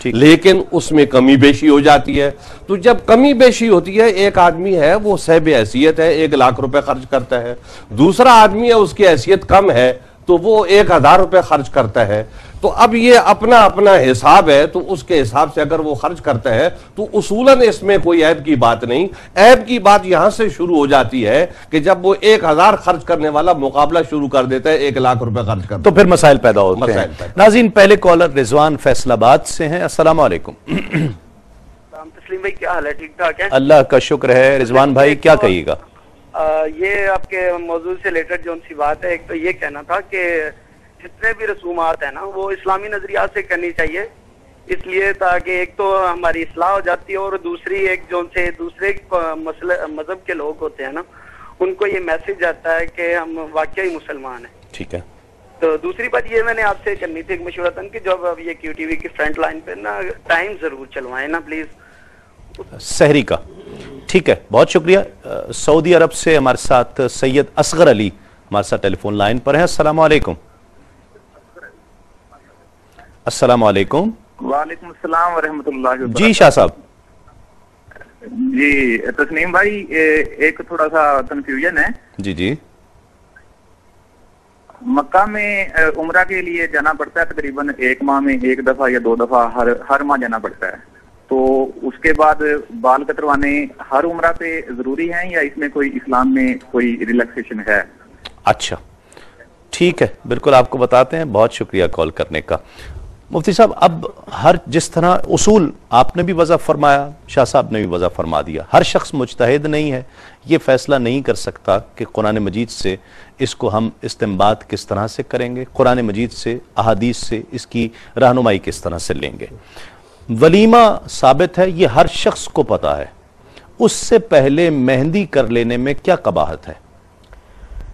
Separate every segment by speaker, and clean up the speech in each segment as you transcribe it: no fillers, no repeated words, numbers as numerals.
Speaker 1: लेकिन उसमें कमी बेशी हो जाती है। तो जब कमी बेशी होती है, एक आदमी है वो सहब हैसियत है 1 लाख रुपए खर्च करता है, दूसरा आदमी है उसकी हैसियत कम है तो वो 1000 रुपए खर्च करता है। तो अब ये अपना अपना हिसाब है, तो उसके हिसाब से अगर वो खर्च करता है तो उसूलन इसमें कोई ऐब की बात नहीं। ऐब की बात यहां से शुरू हो जाती है कि जब वो 1000 खर्च करने वाला मुकाबला शुरू कर देता है 1 लाख रुपए खर्च करता है,
Speaker 2: तो फिर मसाइल पैदा होते हैं। नाज़रीन, पहले कॉलर रिजवान फैसलाबाद से हैं। अस्सलाम वालेकुम।
Speaker 3: तस्लीम भाई, क्या हाल है? ठीक ठाक है,
Speaker 2: अल्लाह का शुक्र है। रिजवान भाई, क्या कहिएगा?
Speaker 3: ये आपके मौजूद से रिलेटेड जो सी बात है, एक तो ये कहना था कि जितने भी रसूमात है ना वो इस्लामी नजरिया से करनी चाहिए, इसलिए ताकि एक तो हमारी इस्लाह हो जाती है और दूसरी एक जो से दूसरे मजहब के लोग होते हैं ना उनको ये मैसेज आता है कि हम वाकई मुसलमान हैं।
Speaker 2: ठीक है।
Speaker 3: तो दूसरी बात ये मैंने आपसे करनी थी एक मशवरतन कि जब अब ये QTV की फ्रंट लाइन पे ना टाइम जरूर चलवाएं ना प्लीज,
Speaker 2: सहरी का। ठीक है, बहुत शुक्रिया। सऊदी अरब से हमारे साथ सैयद असगर अली हमारे साथ टेलीफोन लाइन पर है। अस्सलाम वालेकुम। अस्सलाम वालेकुम।
Speaker 4: वालेकुम अस्सलाम व रहमतुल्लाहि व बरकातहू।
Speaker 2: जी शाह साहब।
Speaker 4: जी तस्नीम भाई, एक थोड़ा सा कंफ्यूजन है।
Speaker 2: जी जी।
Speaker 4: मक्का में उम्रा के लिए जाना पड़ता है, तकरीबन 1 माह में 1 दफा या 2 दफा हर माह जाना पड़ता है। तो उसके बाद बाल कतरवाने हर उम्रा पे जरूरी हैं या इसमें कोई इस्लाम में कोई रिलैक्सेशन है?
Speaker 2: अच्छा, ठीक है, बिल्कुल आपको बताते हैं। बहुत शुक्रिया कॉल करने का। मुफ्ती साहब, अब हर जिस तरह उसूल आपने भी वज़ा फरमाया, शाह साहब ने भी वज़ा फरमा दिया, हर शख्स मुज्तहिद नहीं है, ये फैसला नहीं कर सकता कि कुरान मजीद से इसको हम इस्तिंबात किस तरह से करेंगे, कुरान मजीद से, अहादीस से इसकी रहनुमाई किस तरह से लेंगे। वलीमा साबित है, ये हर शख्स को पता है। उससे पहले मेहंदी कर लेने में क्या कबाहत है?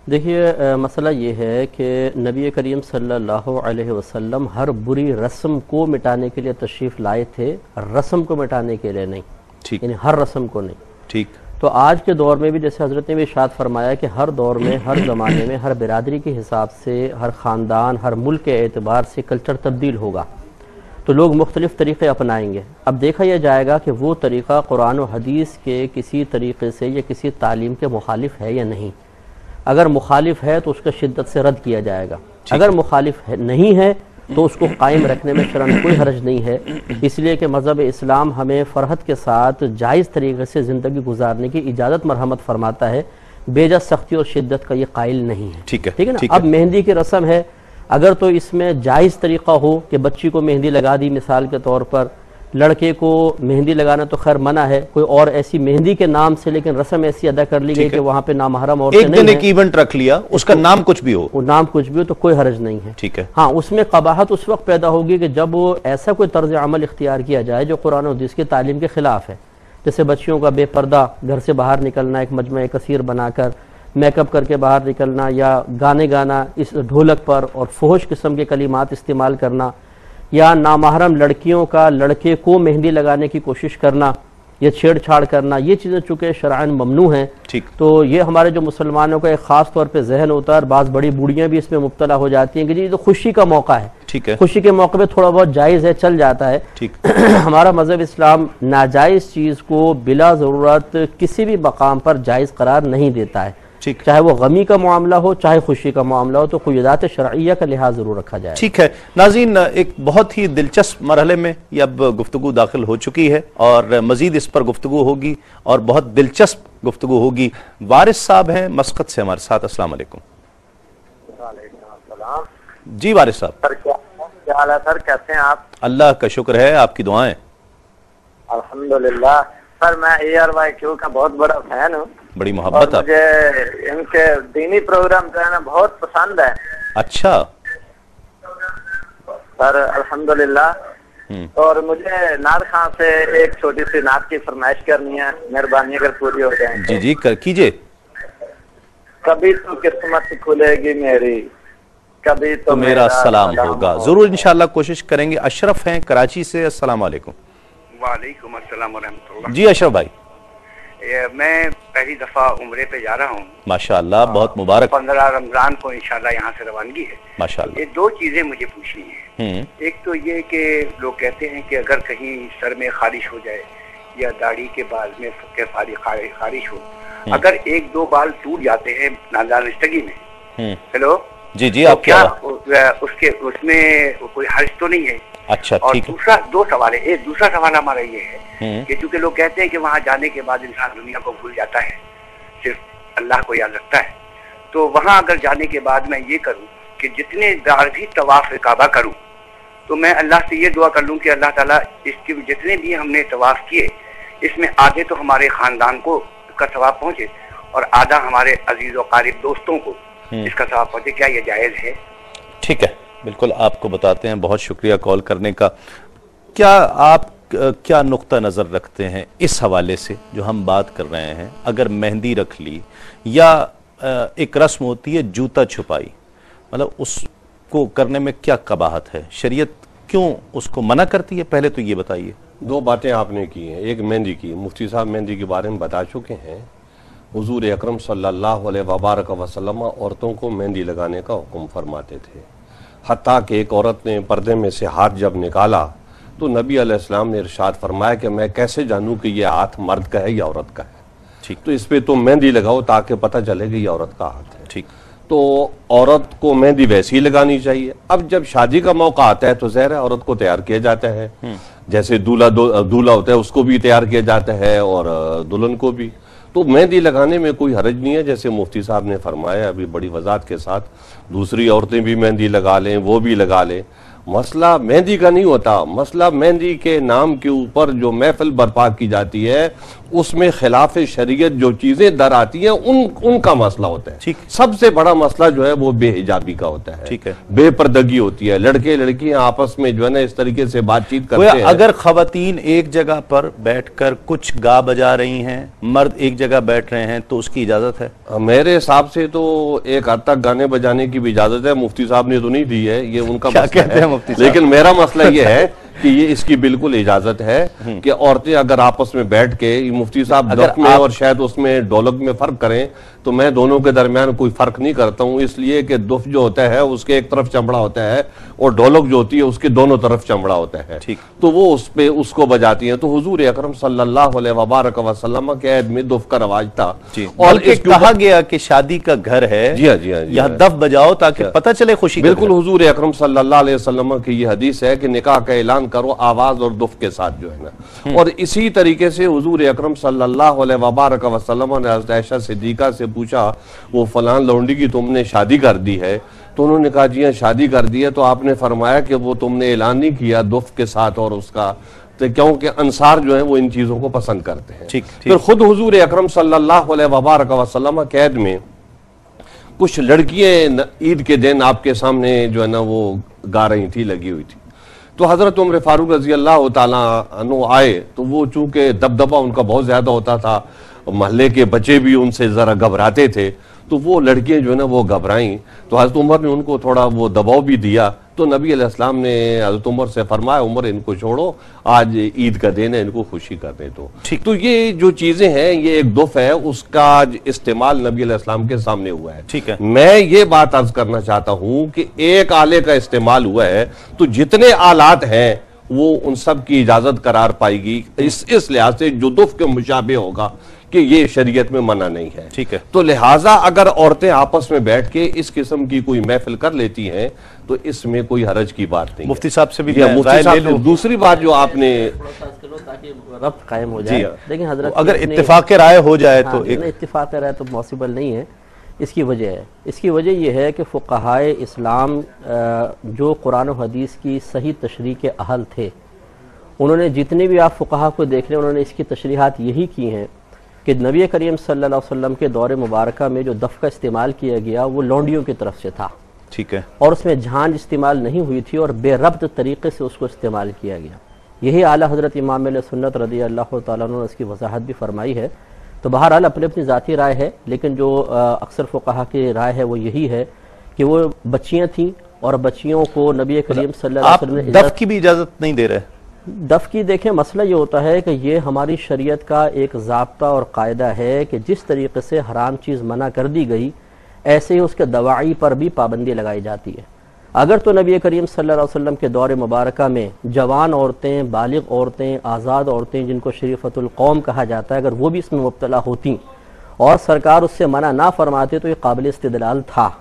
Speaker 5: देखिए, मसला ये है कि नबी करीम सल्लल्लाहु अलैहि वसल्लम हर बुरी रस्म को मिटाने के लिए तशरीफ़ लाए थे, रस्म को मिटाने के लिए नहीं।
Speaker 2: ठीक,
Speaker 5: यानी हर रस्म को नहीं।
Speaker 2: ठीक।
Speaker 5: तो आज के दौर में भी जैसे हज़रत ने भी इरशाद फरमाया कि हर दौर में, हर ज़माने में, हर बिरादरी के हिसाब से, हर ख़ानदान, हर मुल्क के एतबार से कल्चर तब्दील होगा, तो लोग मुख्तलिफ़ तरीक़े अपनाएंगे। अब देखा यह जाएगा कि वो तरीक़ा कुरान और हदीस के किसी तरीक़े से या किसी तालीम के मुखालिफ है या नहीं। अगर मुखालिफ है तो उसका शिद्दत से रद्द किया जाएगा, अगर मुखालिफ नहीं है तो उसको कायम रखने में शरन कोई हरज नहीं है, इसलिए कि मज़हब इस्लाम हमें फ़रहत के साथ जायज़ तरीक़े से ज़िंदगी गुजारने की इजाज़त मरहमत फरमाता है, बेजा सख्ती और शिद्दत का ये कायल नहीं है।
Speaker 2: ठीक है,
Speaker 5: ठीक है ना। अब मेहंदी की रस्म है, अगर तो इसमें जायज़ तरीक़ा हो कि बच्ची को मेहंदी लगा दी, मिसाल के तौर पर लड़के को मेहंदी लगाना तो खैर मना है, कोई और ऐसी मेहंदी के नाम से लेकिन रस्म ऐसी अदा कर ली गई कि वहां पे नामहरम और
Speaker 2: एक दिन एक इवेंट रख लिया, उसका नाम कुछ भी हो,
Speaker 5: वो नाम कुछ भी हो, तो कोई हरज नहीं है।
Speaker 2: ठीक है।
Speaker 5: हाँ, उसमें कबाहत उस वक्त पैदा होगी कि जब वो ऐसा कोई तर्ज अमल इख्तियार किया जाए जो कुरान और हदीस की तालीम के खिलाफ है। जैसे बच्चियों का बेपर्दा घर से बाहर निकलना, एक मजमे कसीर बनाकर मेकअप करके बाहर निकलना, या गाने गाना इस ढोलक पर और फहश किस्म के कलिमात इस्तेमाल करना, या नामहरम लड़कियों का लड़के को मेहंदी लगाने की कोशिश करना या छेड़छाड़ करना, ये चीज़ें चूँकि शरअन ममनू हैं।
Speaker 2: ठीक।
Speaker 5: तो ये हमारे जो मुसलमानों का एक ख़ास तौर पे जहन होता है, और बाज़ बड़ी बूढ़ियाँ भी इसमें मुब्तला हो जाती हैं कि जी तो खुशी का मौका है।
Speaker 2: ठीक है।
Speaker 5: खुशी के मौके पे थोड़ा बहुत जायज़ है, चल जाता है।
Speaker 2: ठीक।
Speaker 5: हमारा मज़हब इस्लाम नाजायज़ चीज़ को बिला ज़रूरत किसी भी मकाम पर जायज़ करार नहीं देता है।
Speaker 2: ठीक।
Speaker 5: चाहे वो गमी का मामला हो, चाहे खुशी का मामला हो, तो क़ुयदात शरइया का लिहाज जरूर रखा जाए।
Speaker 2: ठीक है नाज़रीन, एक बहुत ही दिलचस्प मरहले में ये अब गुफ्तगू दाखिल हो चुकी है और मजीद इस पर गुफ्तगू होगी और बहुत दिलचस्प गुफ्तगू होगी। वारिस साहब हैं मस्कत से हमारे साथ। अस्सलाम वालेकुम। जी वारिस साहब।
Speaker 6: सर क्या हाल है सर, कैसे हैं आप?
Speaker 2: अल्लाह का शुक्र है, आपकी दुआएं।
Speaker 6: अल्हम्दुलिल्लाह। सर मैं ARYQ का बहुत बड़ा फैन हूँ।
Speaker 2: बड़ी मोहब्बत है।
Speaker 6: मुझे इनके दीनी प्रोग्राम जो है ना बहुत पसंद है।
Speaker 2: अच्छा
Speaker 6: सर अल्हम्दुलिल्लाह। और मुझे नाद खान से एक छोटी सी नाद की फरमाइश करनी है, मेहरबानी अगर पूरी हो जाए।
Speaker 2: जी जी कीजिए।
Speaker 6: कभी तो किस्मत खुलेगी मेरी, कभी तो
Speaker 2: मेरा सलाम होगा। जरूर इंशाल्लाह कोशिश करेंगे। अशरफ हैं कराची से। अस्सलाम वालेकुम।
Speaker 7: वालेकुम अस्सलाम व रहमतुल्लाह।
Speaker 2: जी अशरफ भाई।
Speaker 7: मैं पहली दफा उम्रे पे जा रहा हूँ
Speaker 2: माशाअल्लाह, बहुत मुबारक।
Speaker 7: 15 रमजान को इंशाल्लाह यहाँ से रवानगी है
Speaker 2: माशाअल्लाह।
Speaker 7: ये दो चीजें मुझे पूछनी है। एक तो ये कि लोग कहते हैं कि अगर कहीं सर में खारिश हो जाए या दाढ़ी के बाल में खारिश हो, अगर एक दो बाल टूट जाते हैं नादानिस्तगी में, हेलो
Speaker 2: जी जी,
Speaker 7: तो
Speaker 2: आप
Speaker 7: क्या उसके उसमें कोई हर्ज तो नहीं है?
Speaker 2: अच्छा,
Speaker 7: और
Speaker 2: ठीक है।
Speaker 7: दो सवाल है। एक दूसरा सवाल हमारा ये है कि चूंकि लोग कहते हैं कि वहां जाने के बाद इंसान दुनिया को भूल जाता है, सिर्फ अल्लाह को याद रखता है, तो वहां अगर जाने के बाद मैं ये करूं कि जितने बार भी तवाफ काबा करूं तो मैं अल्लाह से ये दुआ कर लूं कि अल्लाह ताला इसके जितने भी हमने तवाफ किए इसमें आधे तो हमारे खानदान को का सवाब पहुंचे और आधा हमारे अजीज और कारिब दोस्तों को इसका सवाब पहुंचे। क्या ये जायज है?
Speaker 2: ठीक है, बिल्कुल आपको बताते हैं। बहुत शुक्रिया कॉल करने का। क्या आप क्या नुक्ता नज़र रखते हैं इस हवाले से जो हम बात कर रहे हैं? अगर मेहंदी रख ली या एक रस्म होती है जूता छुपाई, मतलब उसको करने में क्या कबाहत है? शरीयत क्यों उसको मना करती है? पहले तो ये बताइए।
Speaker 1: दो बातें आपने की हैं। एक मेहंदी की, मुफ्ती साहब मेहंदी के बारे में बता चुके हैं। हुजूर अकरम सल्लल्लाहु अलैहि वसल्लम औरतों को मेहंदी लगाने का हुक्म फरमाते थे। हत्ता कि एक औरत ने पर्दे में से हाथ जब निकाला तो नबी अलैहिस्सलाम ने इरशाद फरमाया कि मैं कैसे जानूं कि यह हाथ मर्द का है या औरत का है?
Speaker 2: ठीक,
Speaker 1: तो इस पे तुम मेहंदी लगाओ ताकि पता चले कि यह औरत का हाथ है।
Speaker 2: ठीक,
Speaker 1: तो औरत को मेहंदी वैसी ही लगानी चाहिए। अब जब शादी का मौका आता है तो ज़ाहिर है औरत को तैयार किया जाता है, जैसे दूल्हा होता है उसको भी तैयार किया जाता है और दुल्हन को भी। तो मेहंदी लगाने में कोई हरज नहीं है, जैसे मुफ्ती साहब ने फरमाया अभी बड़ी वजाहत के साथ। दूसरी औरतें भी मेहंदी लगा लें, वो भी लगा लें। मसला मेहंदी का नहीं होता, मसला मेहंदी के नाम के ऊपर जो महफिल बर्पा की जाती है उसमें खिलाफ शरीयत जो चीजें दर आती हैं उनका मसला होता है।
Speaker 2: ठीक,
Speaker 1: सबसे बड़ा मसला जो है वो बेहिजाबी का होता है।
Speaker 2: ठीक है,
Speaker 1: बेपर्दगी होती है। लड़के लड़कियां आपस में जो है ना इस तरीके से बातचीत करते हैं।
Speaker 2: अगर खवातीन एक जगह पर बैठकर कुछ गा बजा रही हैं, मर्द एक जगह बैठ रहे हैं, तो उसकी इजाजत है?
Speaker 1: मेरे हिसाब से तो एक हद तक गाने बजाने की भी इजाजत है। मुफ्ती साहब ने तो नहीं दी है, ये उनका मसला है। लेकिन मेरा मसला ये है कि ये इसकी बिल्कुल इजाजत है कि औरतें अगर आपस में बैठ के, मुफ्ती साहब दफ में और शायद उसमें ढोलक में फर्क करें, तो मैं दोनों के दरमियान कोई फर्क नहीं करता हूं, इसलिए कि दुफ जो होता है उसके एक तरफ चमड़ा होता है और ढोलक जो होती है उसके दोनों तरफ चमड़ा होता है।
Speaker 2: ठीक,
Speaker 1: तो वो उस पे उसको बजाती हैं। तो हुजूर अकरम सल्लल्लाहु अलैहि वसल्लम के ऐद में दुफ का रवाज था
Speaker 2: और कहा गया कि शादी का घर है,
Speaker 1: जी हाँ, जी हाँ,
Speaker 2: यहाँ दफ बजाओ ताकि पता चले खुशी।
Speaker 1: बिल्कुल, हुजूर अकरम सल्लल्लाहु अलैहि वसल्लम की ये हदीस है कि निकाह का ऐलान करो आवाज और दुफ के साथ जो है ना। और इसी तरीके से हुजूर अकरम सल्लल्लाहु अलैहि वसल्लम ने हज़रत आयशा सिद्दीका से पूछा, वो फलान लौंडी की तुमने शादी कर दी है? तो उन्होंने कहा जी हाँ शादी कर दी है। तो आपने फरमाया कि वो तुमने ऐलान नहीं किया दुफ के साथ और उसका, तो क्योंकि अंसार जो है वो इन चीजों को पसंद करते हैं।
Speaker 2: ठीक,
Speaker 1: फिर खुद हुजूर अकरम सल्लल्लाहु अलैहि वसल्लम कैद में कुछ लड़कियां ईद के दिन आपके सामने जो है ना वो गा रही थी, लगी हुई थी। तो हजरत उमर फारूक रजी अल्लाह ताला अन्हु आए, तो वो चूंकि दबदबा उनका बहुत ज्यादा होता था, मोहल्ले के बच्चे भी उनसे जरा घबराते थे, तो वो लड़कियां जो है ना वो घबराई। तो हजरत उमर ने उनको थोड़ा वो दबाव भी दिया। तो नबी अलैहिस्सलाम ने हजरत उमर से फरमाया, उमर इनको छोड़ो, आज ईद का दिन है, इनको खुशी करने दो। तो ये जो चीजें हैं, ये एक दुफ है, उसका इस्तेमाल नबी अलैहिस्सलाम के सामने हुआ है।
Speaker 2: ठीक है,
Speaker 1: मैं ये बात अर्ज करना चाहता हूं कि एक आले का इस्तेमाल हुआ है तो जितने आलात हैं वो उन सब की इजाजत करार पाएगी। इस लिहाज से जो दुफ के मुशाबे होगा कि ये शरीयत में मना नहीं है।
Speaker 2: ठीक है,
Speaker 1: तो लिहाजा अगर औरतें आपस में बैठ के इस किस्म की कोई महफिल कर लेती हैं तो इसमें कोई हरज की बात नहीं।
Speaker 2: मुफ्ती साहब से भी
Speaker 1: मुफ्ती साहब, दूसरी बात जो आपने
Speaker 5: ताकि रब्त कायम हो जाए। लेकिन हजरत
Speaker 2: अगर इत्तेफाक राय हो जाए तो
Speaker 5: इत्तेफाक राय तो पॉसिबल नहीं है। इसकी वजह है, इसकी वजह यह है कि फ़ुक़हाए इस्लाम जो कुरान और हदीस की सही तशरीह के अहल थे, उन्होंने जितने भी आप फ़ुक़हा को देख लें, उन्होंने इसकी तशरीहात यही की हैं कि नबी करीम सल्लल्लाहु अलैहि वसल्लम के दौर मुबारक में जो दफ़ का इस्तेमाल किया गया वो लौंडियों की तरफ से था।
Speaker 2: ठीक है,
Speaker 5: और उसमें झांझ इस्तेमाल नहीं हुई थी और बेरब्त तरीके से उसको इस्तेमाल किया गया। यही आला हज़रत इमाम सुन्नत रज़ी अल्लाह तआला अन्हु ने इसकी वजाहत भी फरमाई है। तो बहरहाल अपनी अपनी ज़ाती राय है, लेकिन जो अक्सर फ़ुक़हा की राय है वो यही है कि वो बच्चियाँ थीं और बच्चियों को नबी करीम सल्लल्लाहु अलैहि वसल्लम
Speaker 2: दफ़ की भी इजाज़त नहीं दे रहे?
Speaker 5: दफ़ की देखें, मसला ये होता है कि ये हमारी शरीयत का एक ज़ाब्ता और कायदा है कि जिस तरीके से हराम चीज़ मना कर दी गई, ऐसे ही उसके दवाई पर भी पाबंदी लगाई जाती है। अगर तो नबी करीम सल्लल्लाहु अलैहि वसल्लम के दौर मुबारक में जवान औरतें, बालिग औरतें, आज़ाद औरतें, जिनको शरीफतुल कौम कहा जाता है, अगर वो भी इसमें मुब्तला होती और सरकार उससे मना ना फरमाते तो ये काबिल इस्तिदलाल था।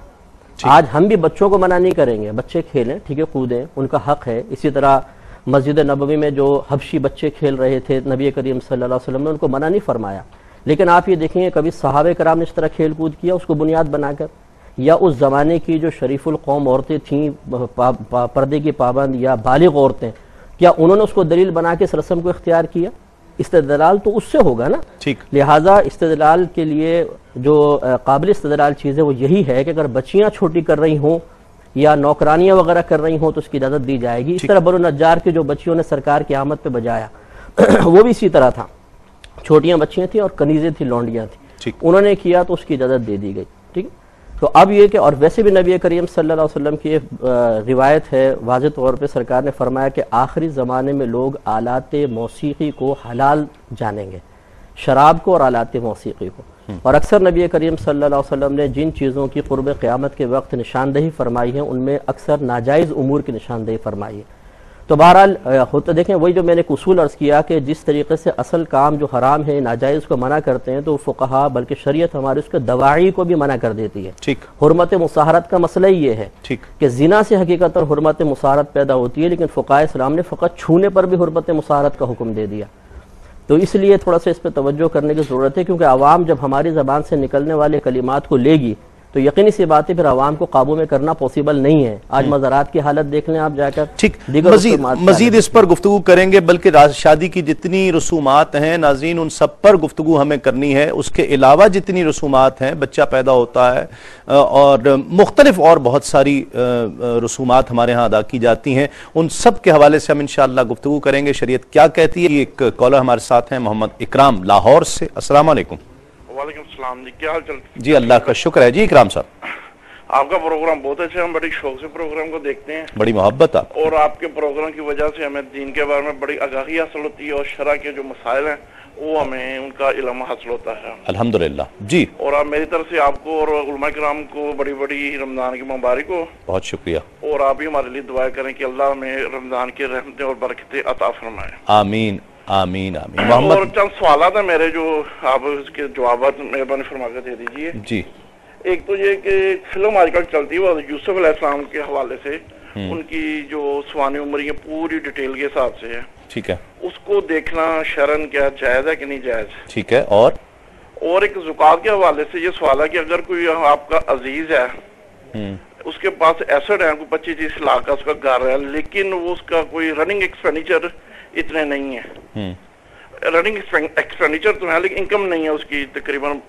Speaker 5: आज हम भी बच्चों को मना नहीं करेंगे, बच्चे खेलें, ठीक है, कूदें, उनका हक है। इसी तरह मस्जिद नबवी में जो हबशी बच्चे खेल रहे थे, नबी करीम सल्लल्लाहु अलैहि वसल्लम ने उनको मना नहीं फरमाया। लेकिन आप ये देखेंगे कभी सहाबे कराम ने इस तरह खेल कूद किया उसको बुनियाद बनाकर, या उस ज़माने की जो शरीफुल कौम औरतें थीं, पर्दे की पाबंद या बालिग औरतें, क्या उन्होंने उसको दलील बना के इस रस्म को इख्तियार किया? इस्तेदलाल तो उससे होगा ना।
Speaker 2: ठीक,
Speaker 5: लिहाजा इस्तेदलाल के लिए जो काबिल इस्तेदलाल चीज़ है वो यही है कि अगर बच्चियाँ छोटी कर रही हों या नौकरानियाँ वगैरह कर रही हों तो उसकी इजाज़त दी जाएगी। इस तरह बनु नज्जार की जो बच्चियों ने सरकार की आमद पे बजाया वो भी इसी तरह था, छोटियाँ बच्चियाँ थी और कनीज़ें थी, लौंडियाँ थी, उन्होंने किया तो उसकी इजाज़त दे दी गई। ठीक, तो अब ये कि, और वैसे भी नबी करीम सल्लल्लाहु अलैहि वसल्लम की एक रिवायत है, वाज़ेह तौर पे सरकार ने फरमाया कि आखिरी ज़माने में लोग आलाते मौसीकी को हलाल जानेंगे, शराब को और आलाते मौसीकी को। और अक्सर नबी करीम सल्लल्लाहु अलैहि वसल्लम ने जिन चीज़ों की क़ुर्ब क़यामत के वक्त निशानदही फरमाई है उनमें अक्सर नाजायज़ उमूर की निशानदही फरमाई है। तो बहरहाल होता देखें, वही जो मैंने उसूल अर्ज़ किया कि जिस तरीके से असल काम जो हराम है, नाजायज़ को मना करते हैं, तो फ़ुक़हा बल्कि शरीयत हमारी उसके दवाई को भी मना कर देती है।
Speaker 2: ठीक,
Speaker 5: हुर्मत मुसाहरत का मसला ही ये है कि ज़िना से हकीकत और हुर्मत मुसाहरत पैदा होती है, लेकिन फ़ुक़हा इस्लाम ने फ़कत छूने पर भी हुर्मत मुसाहरत का हुक्म दे दिया। तो इसलिए थोड़ा सा इस पर तवज्जो करने की ज़रूरत है, क्योंकि आवाम जब हमारी ज़बान से निकलने वाले कलिमात को लेगी तो यकीनी सी बात है फिर आवाम को काबू में करना पॉसिबल नहीं है। आज मज़ारात की हालत देख लें आप जाकर।
Speaker 2: ठीक, मजीद इस पर गुफ्तगू करेंगे, बल्कि शादी की जितनी रसूमात हैं नाज़रीन उन सब पर गुफ्तगू हमें करनी है। उसके अलावा जितनी रसूमात हैं, बच्चा पैदा होता है और मुख्तलिफ और बहुत सारी रसूमात हमारे यहाँ अदा की जाती हैं, उन सब के हवाले से हम इंशाअल्लाह गुफ्तगू करेंगे, शरीयत क्या कहती है। एक कॉलर हमारे साथ हैं मोहम्मद इकराम लाहौर से। अस्सलाम वालेकुम।
Speaker 8: वालेकुम सलाम जी, क्या हाल चाल?
Speaker 2: जी अल्लाह का शुक्र है। जी इकराम साहब,
Speaker 8: आपका प्रोग्राम बहुत अच्छा, हम बड़ी शौक से प्रोग्राम को देखते हैं,
Speaker 2: बड़ी मोहब्बत आप,
Speaker 8: और आपके प्रोग्राम की वजह से हमें दीन के बारे में बड़ी आगाही हासिल होती है और शरा के जो मसाइल हैं वो हमें उनका इल्म हासिल होता है,
Speaker 2: अल्हम्दुलिल्लाह जी।
Speaker 8: और आप मेरी तरफ से आपको और उलमा किराम को बड़ी बड़ी रमजान की मुबारक हो।
Speaker 2: बहुत शुक्रिया।
Speaker 8: और आप भी हमारे लिए दुआ करें कि अल्लाह हमें रमजान की रहमतें और बरकतें अता फरमाए।
Speaker 2: आमीन आमीन आमीन।
Speaker 8: और चंद सवाल था मेरे, जो आप उसके जवाब मेहरबानी फरमा कर दे दीजिए
Speaker 2: जी।
Speaker 8: एक तो ये कि फिल्म आजकल चलती है वो यूसुफ अलैहिस्सलाम के हवाले से, उनकी जो सवानी उम्र है पूरी डिटेल के हिसाब से है, ठीक है, उसको देखना शरन क्या जायज है कि नहीं जायज? ठीक है। और एक ज़कात के हवाले से ये सवाल है कि अगर कोई आपका अजीज है, उसके पास एसेट है, कोई 25-30 लाख का उसका घर है, लेकिन वो उसका कोई रनिंग एक्सपेंडिचर इतने नहीं है, रनिंग एक्सपेंडिचर तो है लेकिन इनकम नहीं है उसकी तकरीबन,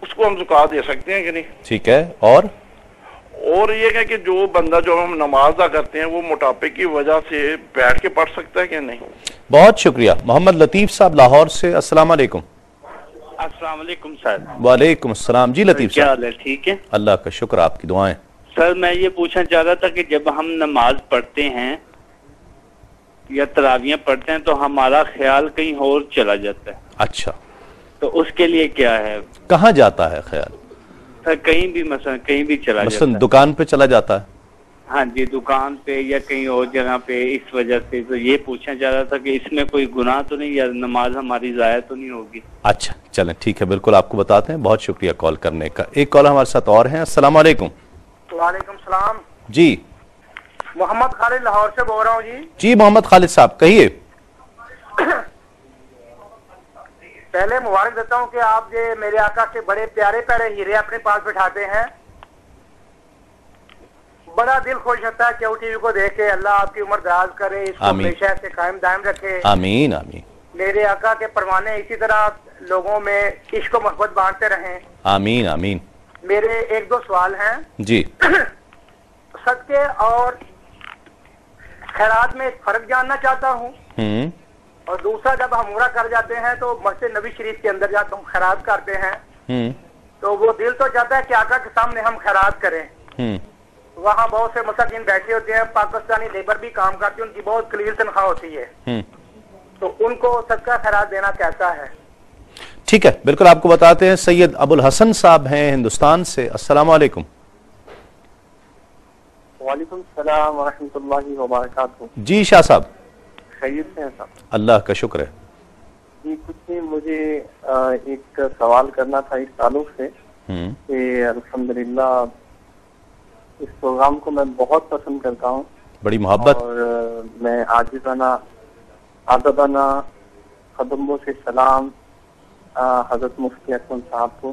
Speaker 8: उसको हम ज़कात दे सकते हैं कि नहीं? ठीक है। और ये है कि जो बंदा जो हम नमाज अदा करते हैं वो मोटापे की वजह से बैठ के पढ़ सकता है कि नहीं?
Speaker 2: बहुत शुक्रिया। मोहम्मद लतीफ साहब लाहौर से। अस्सलाम वालेकुम।
Speaker 9: अस्सलाम वालेकुम सर।
Speaker 2: वालेकुम अस्सलाम। जी लतीफ साहब,
Speaker 9: क्या हाल है? ठीक है,
Speaker 2: अल्लाह का शुक्र, आपकी दुआएं।
Speaker 9: सर मैं ये पूछना चाह रहा था कि जब हम नमाज पढ़ते हैं या तरावियां पढ़ते हैं तो हमारा ख्याल कहीं और चला जाता है।
Speaker 2: अच्छा,
Speaker 9: तो उसके लिए क्या है?
Speaker 2: कहाँ जाता है ख्याल?
Speaker 9: सर कहीं भी, मसलन कहीं भी चला जाता है।
Speaker 2: दुकान पे चला जाता है?
Speaker 9: हाँ जी, दुकान पे या कहीं और जगह पे। इस वजह से तो ये पूछना चाह रहा था कि इसमें कोई गुनाह तो नहीं, या नमाज हमारी ज़ाया तो नहीं होगी?
Speaker 2: अच्छा चलें, ठीक है, बिल्कुल आपको बताते हैं। बहुत शुक्रिया कॉल करने का। एक कॉल हमारे साथ और हैं। अस्सलाम वालेकुम।
Speaker 3: वालेकुम सलाम
Speaker 2: जी।
Speaker 3: मोहम्मद खालिद लाहौर से बोल रहा हूँ जी।
Speaker 2: जी मोहम्मद खालिद साहब कहिए।
Speaker 3: पहले मुबारक देता हूँ कि आप ये मेरे आका के बड़े प्यारे प्यारे हीरे अपने पास बिठाते हैं, बड़ा दिल खुश होता है क्यों टीवी को देख के। अल्लाह आपकी उम्र दराज करे, इसको हमेशा से कायम दायम रखे।
Speaker 2: आमीन आमीन।
Speaker 3: मेरे आका के परवाने इसी तरह लोगों में इश्क और मोहब्बत बांटते रहें।
Speaker 2: आमीन आमीन।
Speaker 3: मेरे एक दो सवाल हैं
Speaker 2: जी।
Speaker 3: सदके और खैरात में फर्क जानना चाहता हूँ, और दूसरा जब हम उम्रा कर जाते हैं तो मस्जिद नबी शरीफ के अंदर जाते हैं, खैरात करते हैं, तो वो दिल तो चाहता है कि आका के सामने हम खैरात करें। वहाँ बहुत से मसाकिन बैठे होते हैं, पाकिस्तानी लेबर भी काम करती है, उनकी बहुत कलील तनख्वाह होती है,
Speaker 6: तो उनको सदका खैरात देना कैसा है?
Speaker 2: ठीक है, बिल्कुल आपको बताते हैं। सैयद अबुल हसन साहब हैं हिंदुस्तान से। अस्सलाम वालेकुम।
Speaker 10: वालेकुम सलाम व रहमतुल्लाहि व बरकातहू।
Speaker 2: जी शाह साहब,
Speaker 10: खैरियत से हैं साहब?
Speaker 2: अल्लाह का शुक्र है।
Speaker 10: जी कुछ नहीं, मुझे एक सवाल करना था इस ताल्लुक से कि अल्हम्दुलिल्लाह इस प्रोग्राम को मैं बहुत पसंद करता हूँ,
Speaker 2: बड़ी मोहब्बत,
Speaker 10: और मैं आजिज़ाना अदबाना कदमों से सलाम हजरत मुफ्ती अकरम साहब को